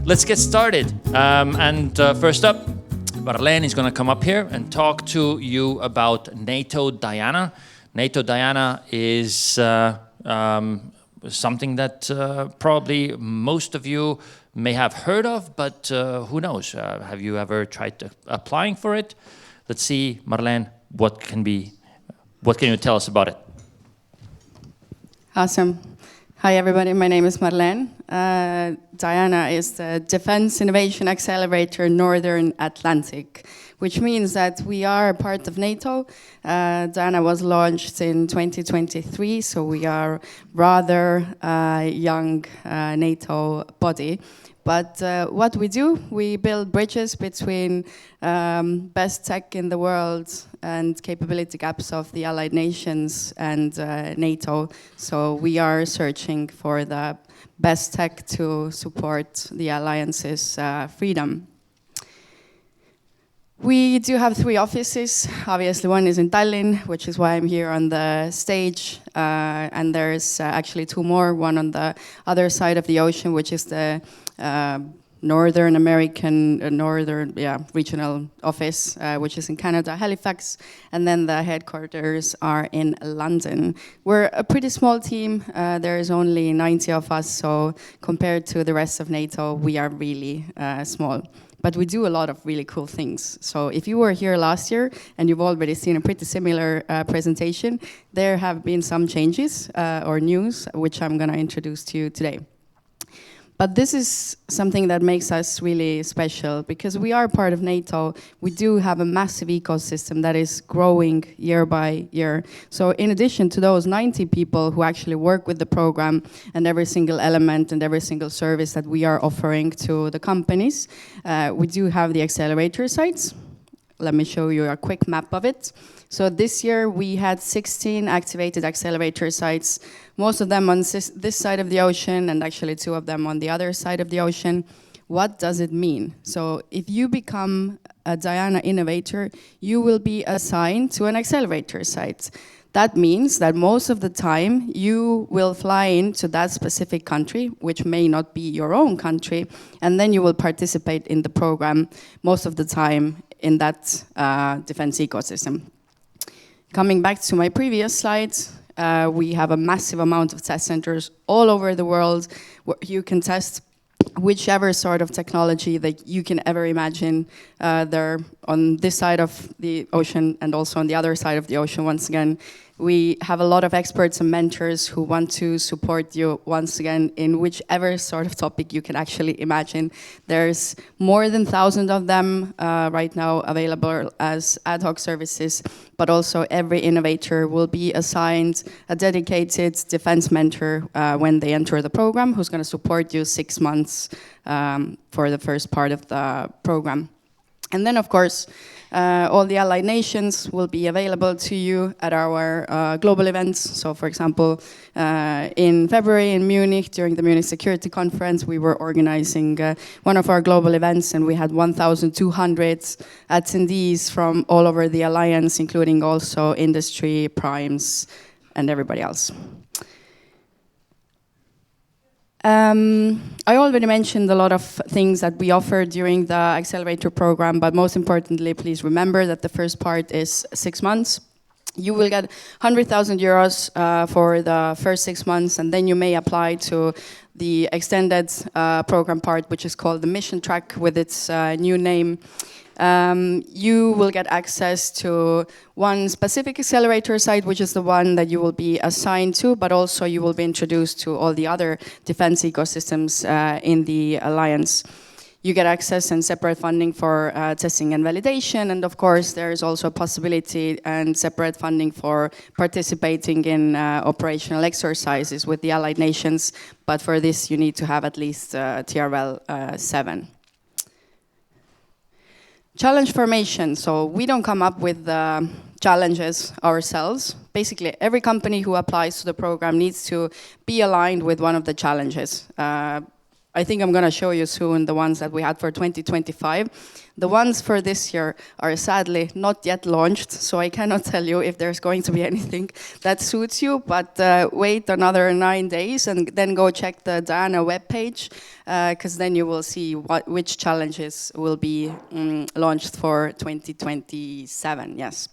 Let's get started. First up, Marleen is going to come up here and talk to you about NATO DIANA. NATO DIANA is something that probably most of you may have heard of, but who knows? Have you ever tried applying for it? Let's see, Marleen, what can you tell us about it? Awesome. Hi, everybody. My name is Marleen. DIANA is the Defense Innovation Accelerator Northern Atlantic, which means that we are a part of NATO. DIANA was launched in 2023, so we are rather young NATO body. But what we do, we build bridges between best tech in the world and capability gaps of the allied nations and NATO. So we are searching for the best tech to support the alliance's freedom. We do have 3 offices. Obviously, one is in Tallinn, which is why I'm here on the stage. And there's actually 2 more, one on the other side of the ocean, which is the Northern American, regional office, which is in Canada, Halifax. And then the headquarters are in London. We're a pretty small team. There is only 90 of us, so compared to the rest of NATO, we are really small. But we do a lot of really cool things. So if you were here last year and you've already seen a pretty similar presentation, there have been some changes or news, which I'm going to introduce to you today. But this is something that makes us really special because we are part of NATO. We do have a massive ecosystem that is growing year by year. So in addition to those 90 people who actually work with the program and every single element and every single service that we are offering to the companies, we do have the accelerator sites. Let me show you a quick map of it. So this year we had 16 activated accelerator sites, most of them on this side of the ocean and actually 2 of them on the other side of the ocean. What does it mean? So if you become a DIANA innovator, you will be assigned to an accelerator site. That means that most of the time you will fly into that specific country, which may not be your own country, and then you will participate in the program most of the time in that defense ecosystem. Coming back to my previous slides, we have a massive amount of test centers all over the world where you can test whichever sort of technology that you can ever imagine. They're on this side of the ocean and also on the other side of the ocean once again. We have a lot of experts and mentors who want to support you once again in whichever sort of topic you can actually imagine. There's more than 1,000 of them right now available as ad hoc services, but also every innovator will be assigned a dedicated defense mentor when they enter the program, who's going to support you 6 months for the first part of the program. And then, of course, all the allied nations will be available to you at our global events. So, for example, in February in Munich, during the Munich Security Conference, we were organizing one of our global events, and we had 1,200 attendees from all over the alliance, including also industry, primes, and everybody else. I already mentioned a lot of things that we offer during the accelerator program, but most importantly, please remember that the first part is 6 months. You will get 100,000 euros for the first 6 months, and then you may apply to the extended program part, which is called the mission track with its new name. You will get access to one specific accelerator site, which is the one that you will be assigned to, but also you will be introduced to all the other defense ecosystems in the alliance. You get access and separate funding for testing and validation, and of course there is also a possibility and separate funding for participating in operational exercises with the allied nations, but for this you need to have at least TRL 7. Challenge formation. So we don't come up with challenges ourselves. Basically, every company who applies to the program needs to be aligned with one of the challenges. I think I'm going to show you soon the ones that we had for 2025. The ones for this year are sadly not yet launched, so I cannot tell you if there's going to be anything that suits you, but wait another 9 days and then go check the DIANA webpage, because then you will see which challenges will be launched for 2027, yes.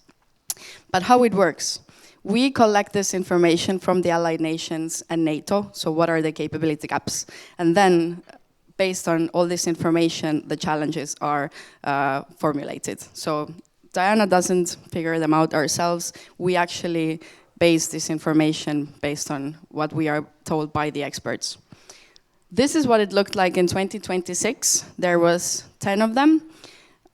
But how it works. We collect this information from the allied nations and NATO, so what are the capability gaps? And then, based on all this information, the challenges are formulated. So DIANA doesn't figure them out ourselves. We actually base this information based on what we are told by the experts. This is what it looked like in 2026. There was 10 of them.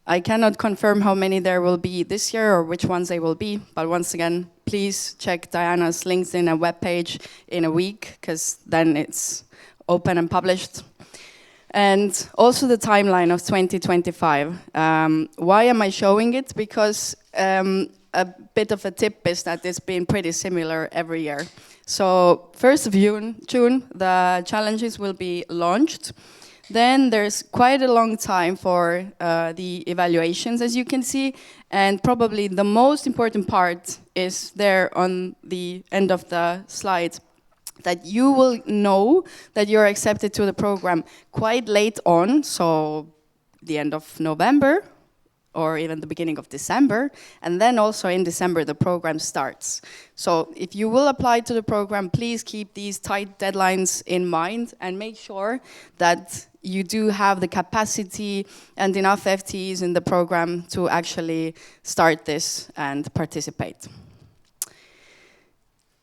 I cannot confirm how many there will be this year or which ones they will be, but once again, please check DIANA's LinkedIn and webpage in a week, because then it's open and published. And also the timeline of 2025. Why am I showing it? Because a bit of a tip is that it's been pretty similar every year. So 1st of June, the challenges will be launched. Then there's quite a long time for the evaluations, as you can see, and probably the most important part is there on the end of the slide, that you will know that you're accepted to the program quite late on, so the end of November, or even the beginning of December, and then also in December the program starts. So if you will apply to the program, please keep these tight deadlines in mind and make sure that you do have the capacity and enough FTEs in the program to actually start this and participate.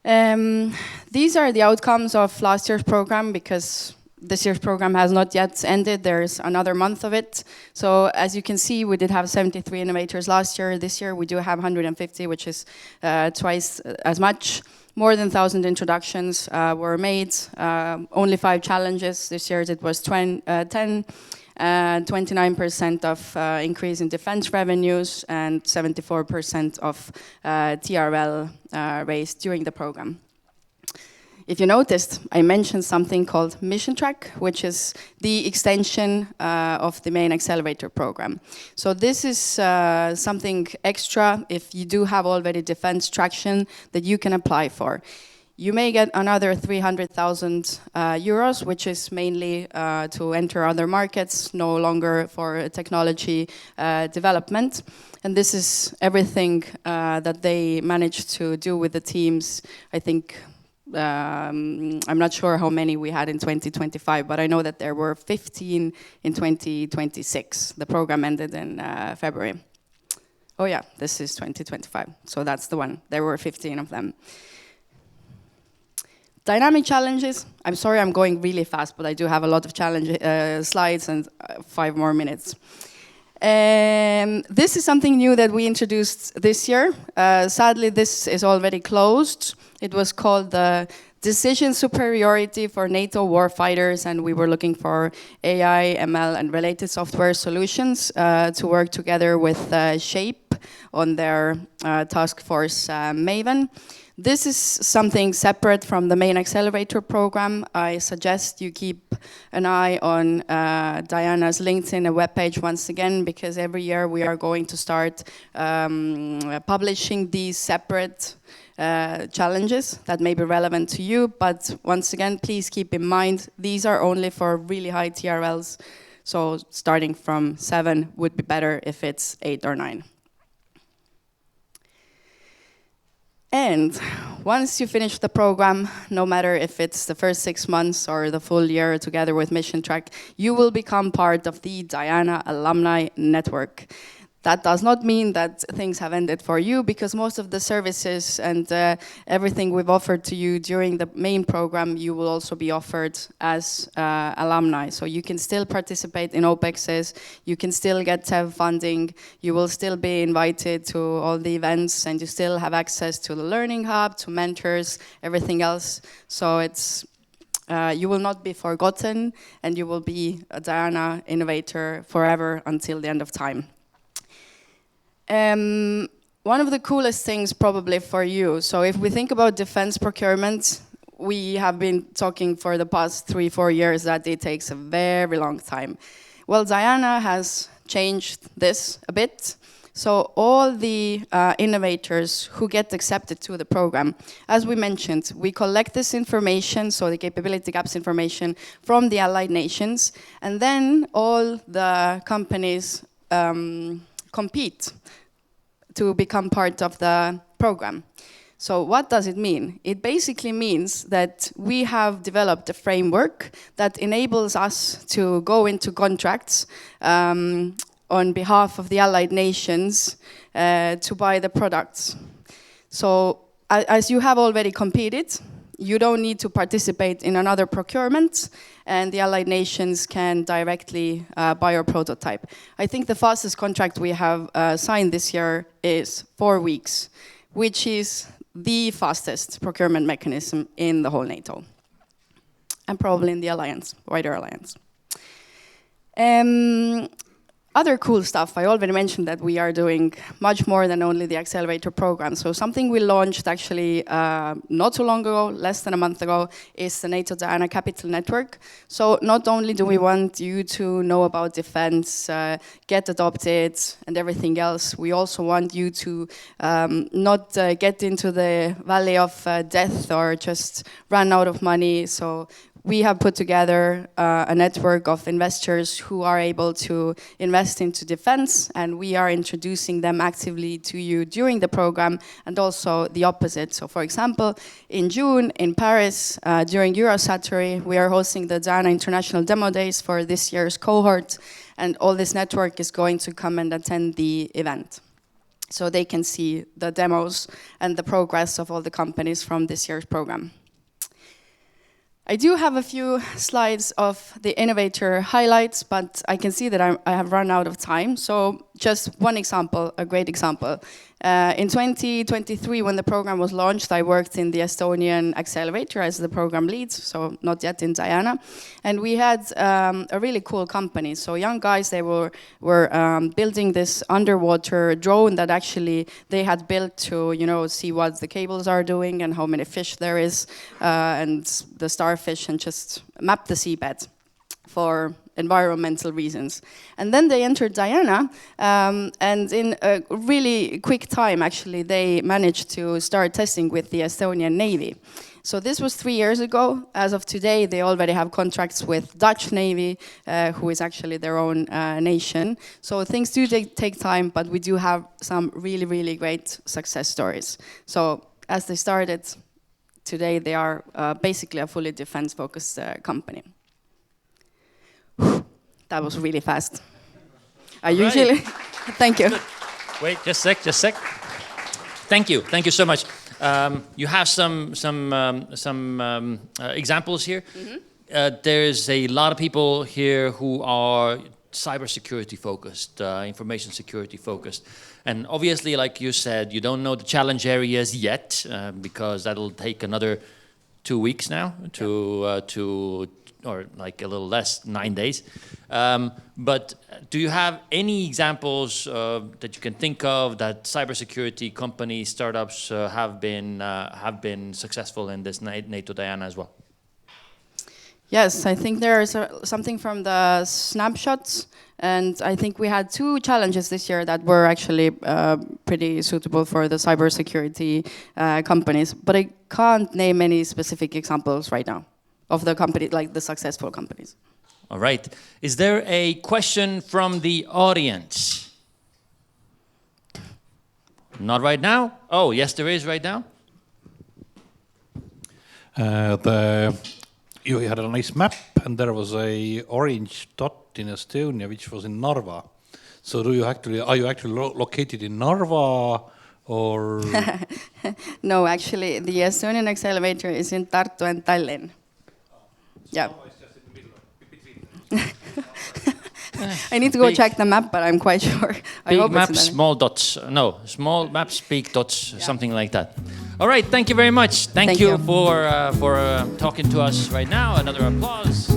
These are the outcomes of last year's program, because this year's program has not yet ended. There's another month of it. So as you can see, we did have 73 innovators last year. This year we do have 150, which is twice as much. More than 1,000 introductions were made. Only 5 challenges. This year it was 10. 29% of increase in defense revenues and 74% of TRL raised during the program. If you noticed, I mentioned something called Mission Track, which is the extension of the main accelerator program. So this is something extra if you do have already defense traction that you can apply for. You may get another 300,000 euros, which is mainly to enter other markets, no longer for technology development. And this is everything that they managed to do with the teams. I think I'm not sure how many we had in 2025, but I know that there were 15 in 2026. The program ended in February. Oh yeah, this is 2025, so that's the one. There were 15 of them. Dynamic challenges. I'm sorry I'm going really fast, but I do have a lot of challenge slides and 5 more minutes. This is something new that we introduced this year. Sadly, this is already closed. It was called the Decision Superiority for NATO Warfighters, and we were looking for AI, ML, and related software solutions to work together with SHAPE on their task force Maven. This is something separate from the main accelerator program. I suggest you keep an eye on DIANA's LinkedIn and webpage once again, because every year we are going to start publishing these separate challenges that may be relevant to you. But once again, please keep in mind, these are only for really high TRLs. So starting from 7 would be better if it's 8 or 9. And once you finish the program, no matter if it's the first 6 months or the full year together with Mission Track, you will become part of the DIANA Alumni Network. That does not mean that things have ended for you, because most of the services and everything we've offered to you during the main program, you will also be offered as alumni. So you can still participate in OPEXs, you can still get TEV funding, you will still be invited to all the events, and you still have access to the Learning Hub, to mentors, everything else. So it's you will not be forgotten, and you will be a DIANA innovator forever until the end of time. One of the coolest things probably for you, so if we think about defense procurement, we have been talking for the past 3-4 years that it takes a very long time. Well, Diana has changed this a bit. So all the innovators who get accepted to the program, as we mentioned, we collect this information, so the capability gaps information from the allied nations, and then all the companies compete to become part of the program. So what does it mean? It basically means that we have developed a framework that enables us to go into contracts on behalf of the allied nations to buy the products. So as you have already competed, you don't need to participate in another procurement, and the allied nations can directly buy your prototype. I think the fastest contract we have signed this year is 4 weeks, which is the fastest procurement mechanism in the whole NATO, and probably in the alliance, wider alliance. Other cool stuff, I already mentioned that we are doing much more than only the accelerator program. So something we launched actually not too long ago, less than a month ago, is the NATO DIANA Capital Network. So not only do we want you to know about defense, get adopted and everything else, we also want you to not get into the valley of death or just run out of money. So we have put together a network of investors who are able to invest into defense, and we are introducing them actively to you during the program, and also the opposite. So for example, in June in Paris, during Eurosatory, we are hosting the DIANA International Demo Days for this year's cohort, and all this network is going to come and attend the event. So they can see the demos and the progress of all the companies from this year's program. I do have a few slides of the innovator highlights, but I can see that I have run out of time. So just one example, a great example. In 2023, when the program was launched, I worked in the Estonian Accelerator as the program lead, so not yet in Diana. And we had a really cool company. So young guys, they were building this underwater drone that actually they had built to, see what the cables are doing and how many fish there is, and the starfish, and just map the seabed for environmental reasons. And then they entered Diana, and in a really quick time, actually, they managed to start testing with the Estonian Navy. So this was 3 years ago. As of today, they already have contracts with Dutch Navy, who is actually their own nation. So things do take time, but we do have some really, really great success stories. So as they started, today they are basically a fully defense-focused company. That was really fast. I usually... Thank you. Wait, just a sec. Thank you so much. You have some examples here. Mm-hmm. There's a lot of people here who are cybersecurity focused, information security focused. And obviously, like you said, you don't know the challenge areas yet, because that'll take another 2 weeks now or like a little less, 9 days. But do you have any examples that you can think of that cybersecurity companies, startups have been successful in this NATO DIANA as well? Yes, I think there is something from the snapshots, and I think we had 2 challenges this year that were actually pretty suitable for the cybersecurity companies, but I can't name any specific examples right now of the company, like the successful companies. All right. Is there a question from the audience? Not right now? Oh, yes, there is right now. You had a nice map, and there was a orange dot in Estonia, which was in Narva. So are you actually located in Narva, or? No, actually, the Estonian Accelerator is in Tartu and Tallinn. Yeah. I need to go check the map, but I'm quite sure. Big maps, small dots. No, small maps, big dots, yeah. Something like that. All right, thank you very much. Thank you for talking to us right now. Another applause.